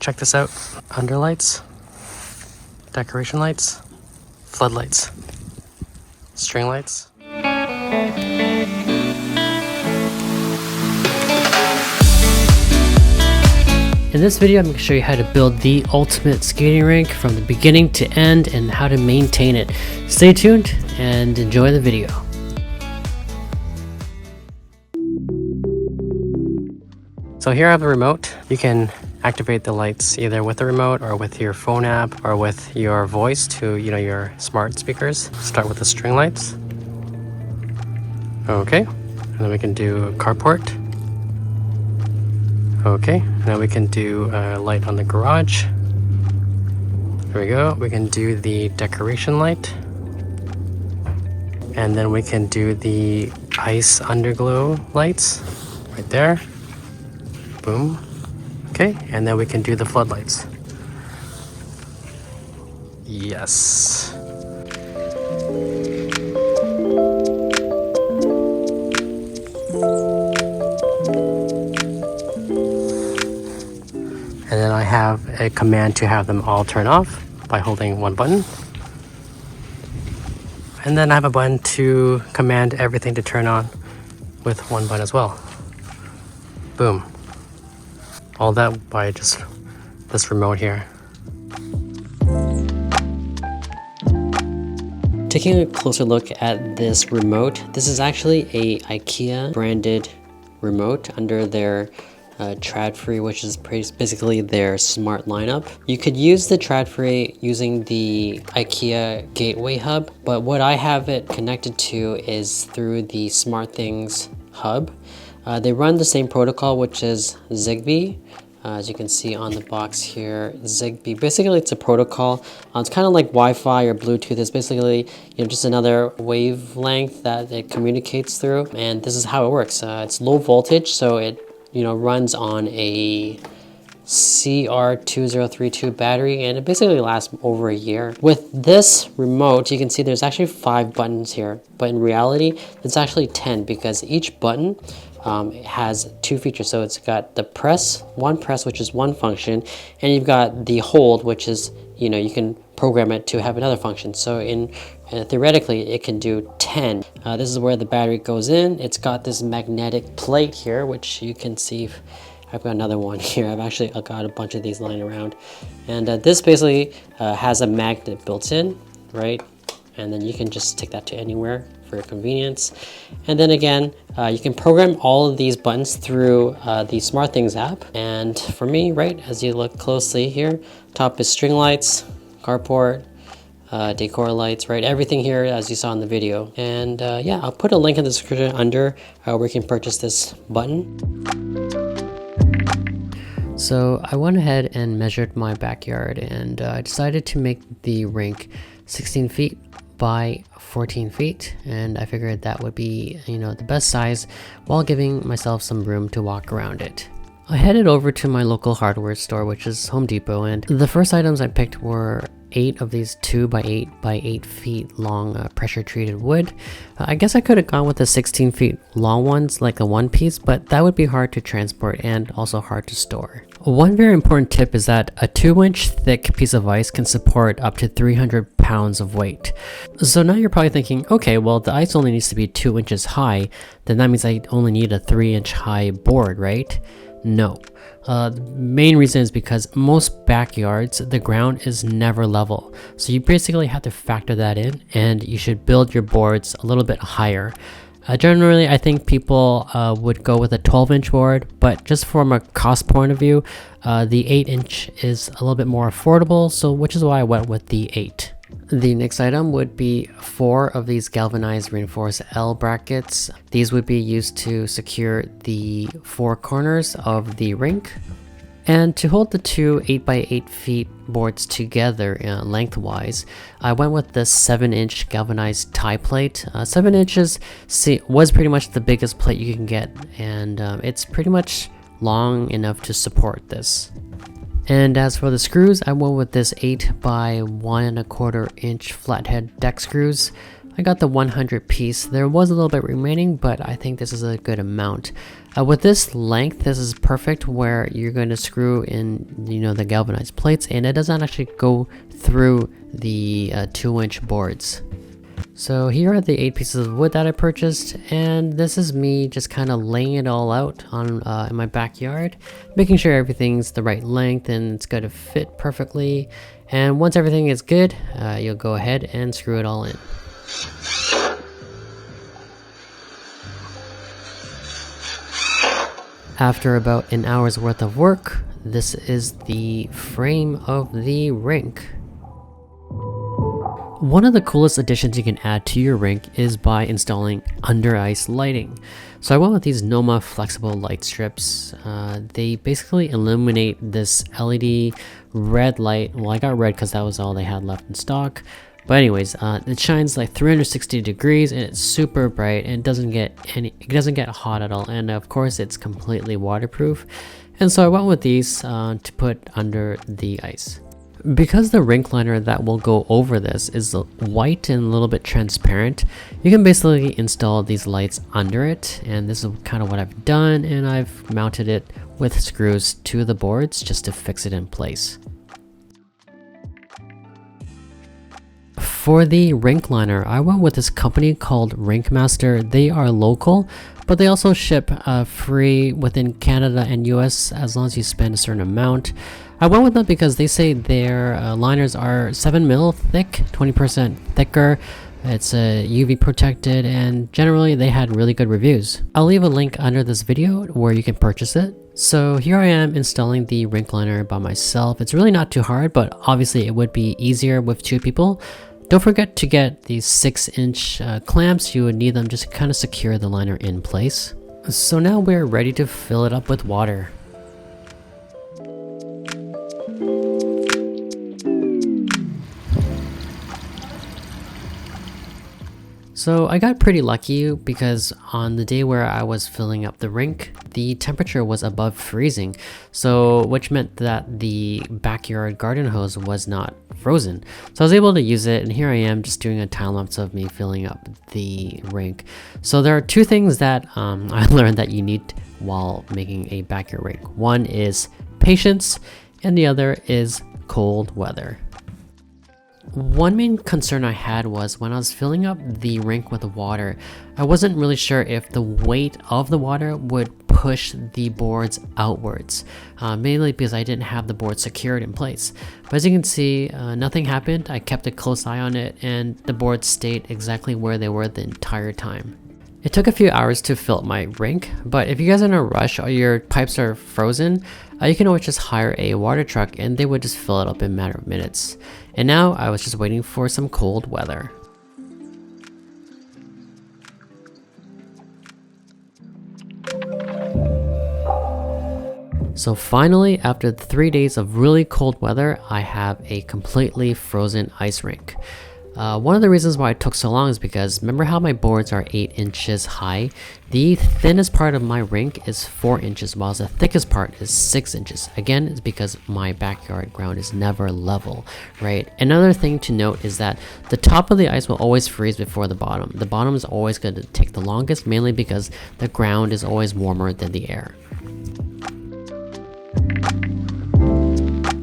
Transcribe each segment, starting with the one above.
check this out. Underlights, decoration lights, floodlights, string lights. In this video, I'm going to show you how to build the ultimate skating rink from the beginning to end and how to maintain it. Stay tuned and enjoy the video. So here I have the remote. You can activate the lights either with the remote or with your phone app or with your voice to, your smart speakers. Start with the string lights. Okay, and then we can do carport. Okay, now we can do a light on the garage. There we go. We can do the decoration light. And then we can do the ice underglow lights right there. Boom. Okay, and then we can do the floodlights. Yes. And then I have a command to have them all turn off by holding one button. And then I have a button to command everything to turn on with one button as well. Boom. All that by just this remote here. Taking a closer look at this remote, this is actually a Ikea branded remote under their Tradfri, which is basically their smart lineup. You could use the Tradfri using the Ikea gateway hub, but what I have it connected to is through the SmartThings hub. They run the same protocol, which is Zigbee. As you can see on the box here, Zigbee. Basically, it's a protocol. It's kind of like Wi-Fi or Bluetooth. It's basically just another wavelength that it communicates through, and this is how it works. It's low voltage, so it runs on a CR2032 battery, and it basically lasts over a year. With this remote, you can see there's actually 5 buttons here, but in reality, it's actually 10 because each button has 2 features. So it's got the press, which is one function, and you've got the hold, which is, you can program it to have another function. So theoretically, it can do 10. This is where the battery goes in. It's got this magnetic plate here, which you can see. I've got another one here. I've got a bunch of these lying around. And this basically has a magnet built in, right? And then you can just take that to anywhere for your convenience. And then again, you can program all of these buttons through the SmartThings app. And for me, right, as you look closely here, top is string lights, carport, decor lights, right? Everything here as you saw in the video. And yeah, I'll put a link in the description under where you can purchase this button. So I went ahead and measured my backyard, and I decided to make the rink 16 feet by 14 feet, and I figured that would be the best size while giving myself some room to walk around it. I headed over to my local hardware store, which is Home Depot, and the first items I picked were 8 of these 2 by 8 by 8 feet long pressure treated wood. I guess I could have gone with the 16 feet long ones like a one piece, but that would be hard to transport and also hard to store. One very important tip is that a 2-inch thick piece of ice can support up to 300 pounds of weight. So now you're probably thinking, okay, well, the ice only needs to be 2 inches high, then that means I only need a 3-inch high board, right? No. The main reason is because most backyards, the ground is never level. So you basically have to factor that in, and you should build your boards a little bit higher. Generally, I think people would go with a 12-inch board, but just from a cost point of view, the 8-inch is a little bit more affordable, so which is why I went with the 8. The next item would be 4 of these galvanized reinforced L brackets. These would be used to secure the 4 corners of the rink. And to hold the 2 8 by 8 feet boards together lengthwise, I went with this 7-inch galvanized tie plate. 7 inches was pretty much the biggest plate you can get, and it's pretty much long enough to support this. And as for the screws, I went with this 8 by 1 1/4 inch flathead deck screws. I I got the 100 piece. There was a little bit remaining, but I think this is a good amount. With this length, this is perfect where you're going to screw in, the galvanized plates, and it doesn't actually go through the 2-inch boards. So here are the 8 pieces of wood that I purchased, and this is me just kind of laying it all out on in my backyard, making sure everything's the right length and it's going to fit perfectly. And once everything is good, you'll go ahead and screw it all in. After about an hour's worth of work, this is the frame of the rink. One of the coolest additions you can add to your rink is by installing under ice lighting. So I went with these Noma flexible light strips. They basically illuminate this LED red light. Well, I got red because that was all they had left in stock. But anyways, it shines like 360 degrees and it's super bright and it doesn't get hot at all. And of course, it's completely waterproof. And so I went with these to put under the ice. Because the rink liner that will go over this is white and a little bit transparent, you can basically install these lights under it, and this is kind of what I've done, and I've mounted it with screws to the boards just to fix it in place. For the rink liner, I went with this company called Rink Master. They are local, but they also ship free within Canada and US as long as you spend a certain amount. I went with them because they say their liners are 7mm thick, 20% thicker. It's UV protected, and generally they had really good reviews. I'll leave a link under this video where you can purchase it. So here I am installing the rink liner by myself. It's really not too hard, but obviously it would be easier with 2 people. Don't forget to get these 6-inch clamps. You would need them just to kind of secure the liner in place. So now we're ready to fill it up with water. So I got pretty lucky because on the day where I was filling up the rink, the temperature was above freezing, so which meant that the backyard garden hose was not frozen. So I was able to use it, and here I am just doing a time lapse of me filling up the rink. So there are 2 things that I learned that you need while making a backyard rink. One is patience, and the other is cold weather. One main concern I had was when I was filling up the rink with water, I wasn't really sure if the weight of the water would push the boards outwards, mainly because I didn't have the board secured in place. But as you can see, nothing happened. I kept a close eye on it, and the boards stayed exactly where they were the entire time. It took a few hours to fill up my rink, but if you guys are in a rush or your pipes are frozen, you can always just hire a water truck and they would just fill it up in a matter of minutes. And now I was just waiting for some cold weather. So finally, after 3 days of really cold weather, I have a completely frozen ice rink. One of the reasons why it took so long is because remember how my boards are 8 inches high? The thinnest part of my rink is 4 inches, while the thickest part is 6 inches. Again, it's because my backyard ground is never level, right? Another thing to note is that the top of the ice will always freeze before the bottom. The bottom is always going to take the longest, mainly because the ground is always warmer than the air.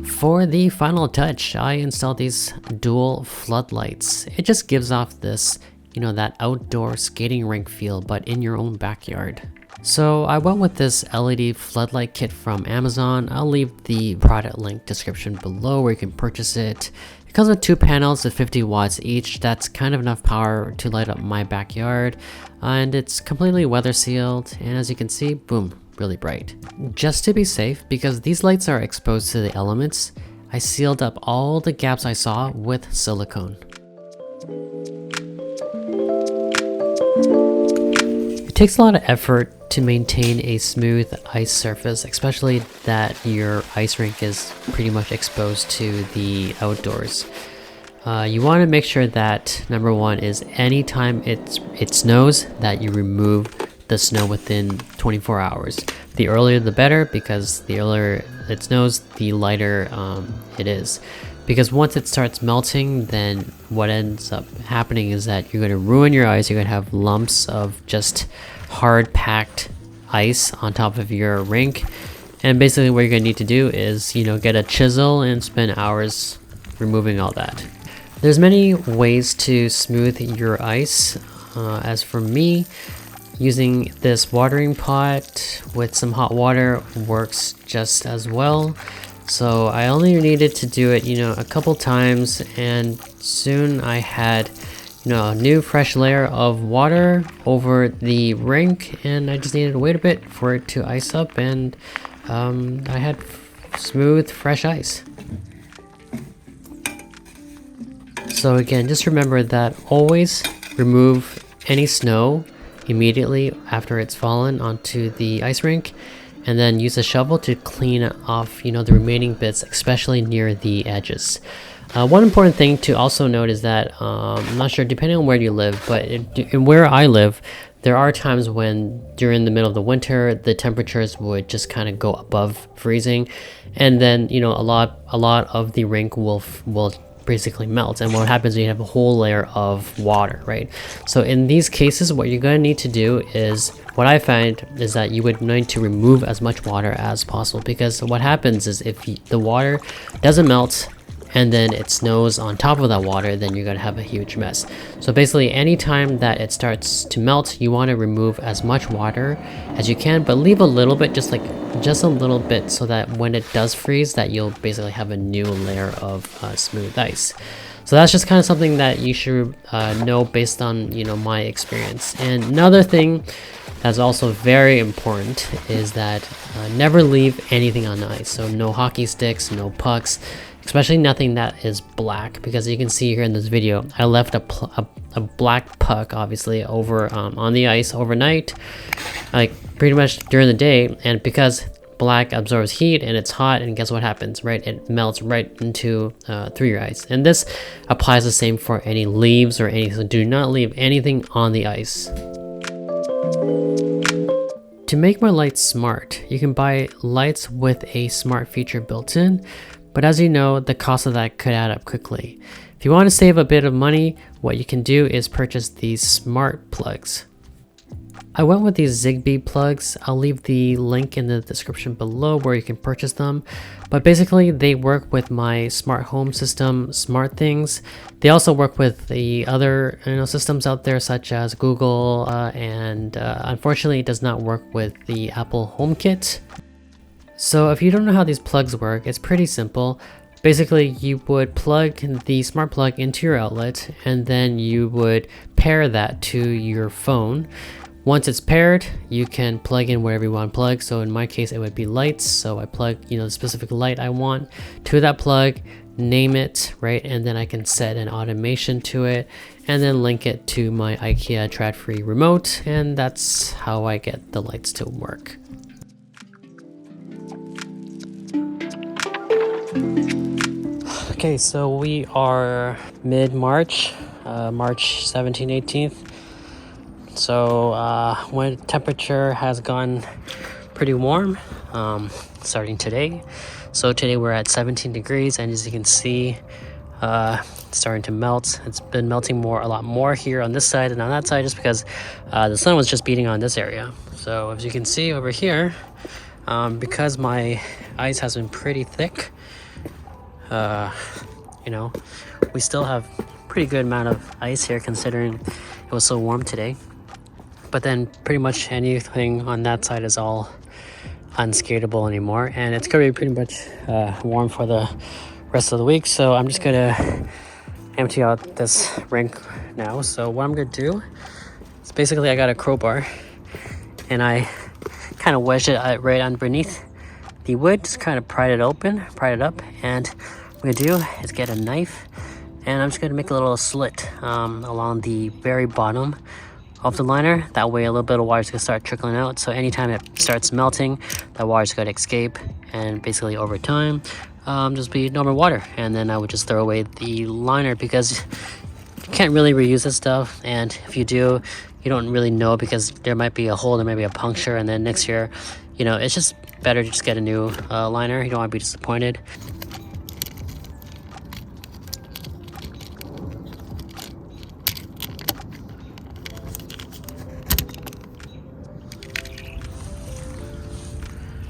For the final touch, I installed these dual floodlights. It just gives off this, that outdoor skating rink feel, but in your own backyard. So I went with this LED floodlight kit from Amazon. I'll leave the product link description below where you can purchase it. It comes with 2 panels of 50 watts each. That's kind of enough power to light up my backyard. And it's completely weather sealed. And as you can see, boom, really bright. Just to be safe, because these lights are exposed to the elements, I sealed up all the gaps I saw with silicone. It takes a lot of effort to maintain a smooth ice surface, especially that your ice rink is pretty much exposed to the outdoors. You want to make sure that number 1 is anytime it snows that you remove the snow within 24 hours. The earlier the better, because the earlier it snows, the lighter it is. because once it starts melting, then what ends up happening is that you're going to ruin your ice. You're going to have lumps of just hard packed ice on top of your rink. And basically what you're going to need to do is, get a chisel and spend hours removing all that. There's many ways to smooth your ice. As for me, using this watering pot with some hot water works just as well. So I only needed to do it, a couple times, and soon I had, a new fresh layer of water over the rink, and I just needed to wait a bit for it to ice up, and I had smooth, fresh ice. So again, just remember that always remove any snow immediately after it's fallen onto the ice rink, and then use a shovel to clean off, the remaining bits, especially near the edges. One important thing to also note is that, I'm not sure, depending on where you live, but in where I live, there are times when during the middle of the winter, the temperatures would just kind of go above freezing, and then, a lot of the rink will basically melt, and what happens is you have a whole layer of water, right? So in these cases, what you're going to need to do is, what I find is that you would need to remove as much water as possible, because what happens is if the water doesn't melt and then it snows on top of that water, then you're going to have a huge mess. So basically anytime that it starts to melt, you want to remove as much water as you can, but leave a little bit, just a little bit, so that when it does freeze, that you'll basically have a new layer of smooth ice. So that's just kind of something that you should know based on my experience. And another thing that's also very important is that never leave anything on the ice. So no hockey sticks, no pucks, especially nothing that is black, because you can see here in this video, I left a black puck obviously over on the ice overnight, like pretty much during the day, and because black absorbs heat and it's hot, and guess what happens, right? It melts right into through your ice. And this applies the same for any leaves or anything. So do not leave anything on the ice. To make my lights smart, you can buy lights with a smart feature built in, but as you know, the cost of that could add up quickly. If you want to save a bit of money, what you can do is purchase these smart plugs. I went with these Zigbee plugs. I'll leave the link in the description below where you can purchase them. But basically they work with my smart home system, SmartThings. They also work with the other systems out there such as Google, and unfortunately it does not work with the Apple HomeKit. So if you don't know how these plugs work, it's pretty simple. Basically, you would plug the smart plug into your outlet, and then you would pair that to your phone. Once it's paired, you can plug in whatever you want to plug. So in my case, it would be lights. So I plug, the specific light I want to that plug, name it, right? And then I can set an automation to it and then link it to my Ikea Tradfri remote. And that's how I get the lights to work. Okay, so we are mid-March, March 17th, 18th. So when temperature has gone pretty warm, starting today. So today we're at 17 degrees, and as you can see, it's starting to melt. It's been melting a lot more here on this side than on that side, just because the sun was just beating on this area. So as you can see over here, because my ice has been pretty thick, we still have pretty good amount of ice here considering it was so warm today. But then pretty much anything on that side is all unskatable anymore, and it's gonna be pretty much warm for the rest of the week. So I'm just gonna empty out this rink now. So what I'm gonna do is basically I got a crowbar and I kind of wedged it right underneath the wood, just kind of pried it up, and what I'm gonna do is get a knife, and I'm just gonna make a little slit along the very bottom of the liner. That way a little bit of water is gonna start trickling out, so anytime it starts melting, that water is gonna escape, and basically over time just be normal water. And then I would just throw away the liner, because you can't really reuse this stuff, and if you do, you don't really know, because there might be a hole, there might be a puncture, and then next year, it's just better to just get a new liner. You don't want to be disappointed.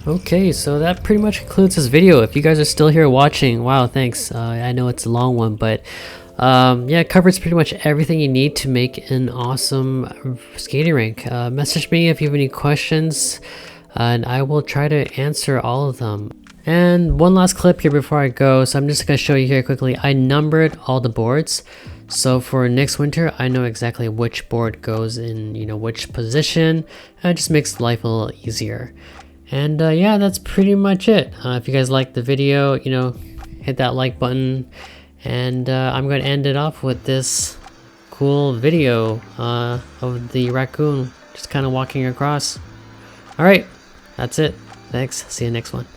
Okay, so that pretty much concludes this video. If you guys are still here watching, wow, thanks. I know it's a long one, but yeah, it covers pretty much everything you need to make an awesome skating rink. Message me if you have any questions, and I will try to answer all of them. And one last clip here before I go. So I'm just going to show you here quickly. I numbered all the boards. So for next winter, I know exactly which board goes in, which position. And it just makes life a little easier. And yeah, that's pretty much it. If you guys liked the video, hit that like button. And I'm going to end it off with this cool video of the raccoon just kind of walking across. All right, that's it. Thanks. See you next one.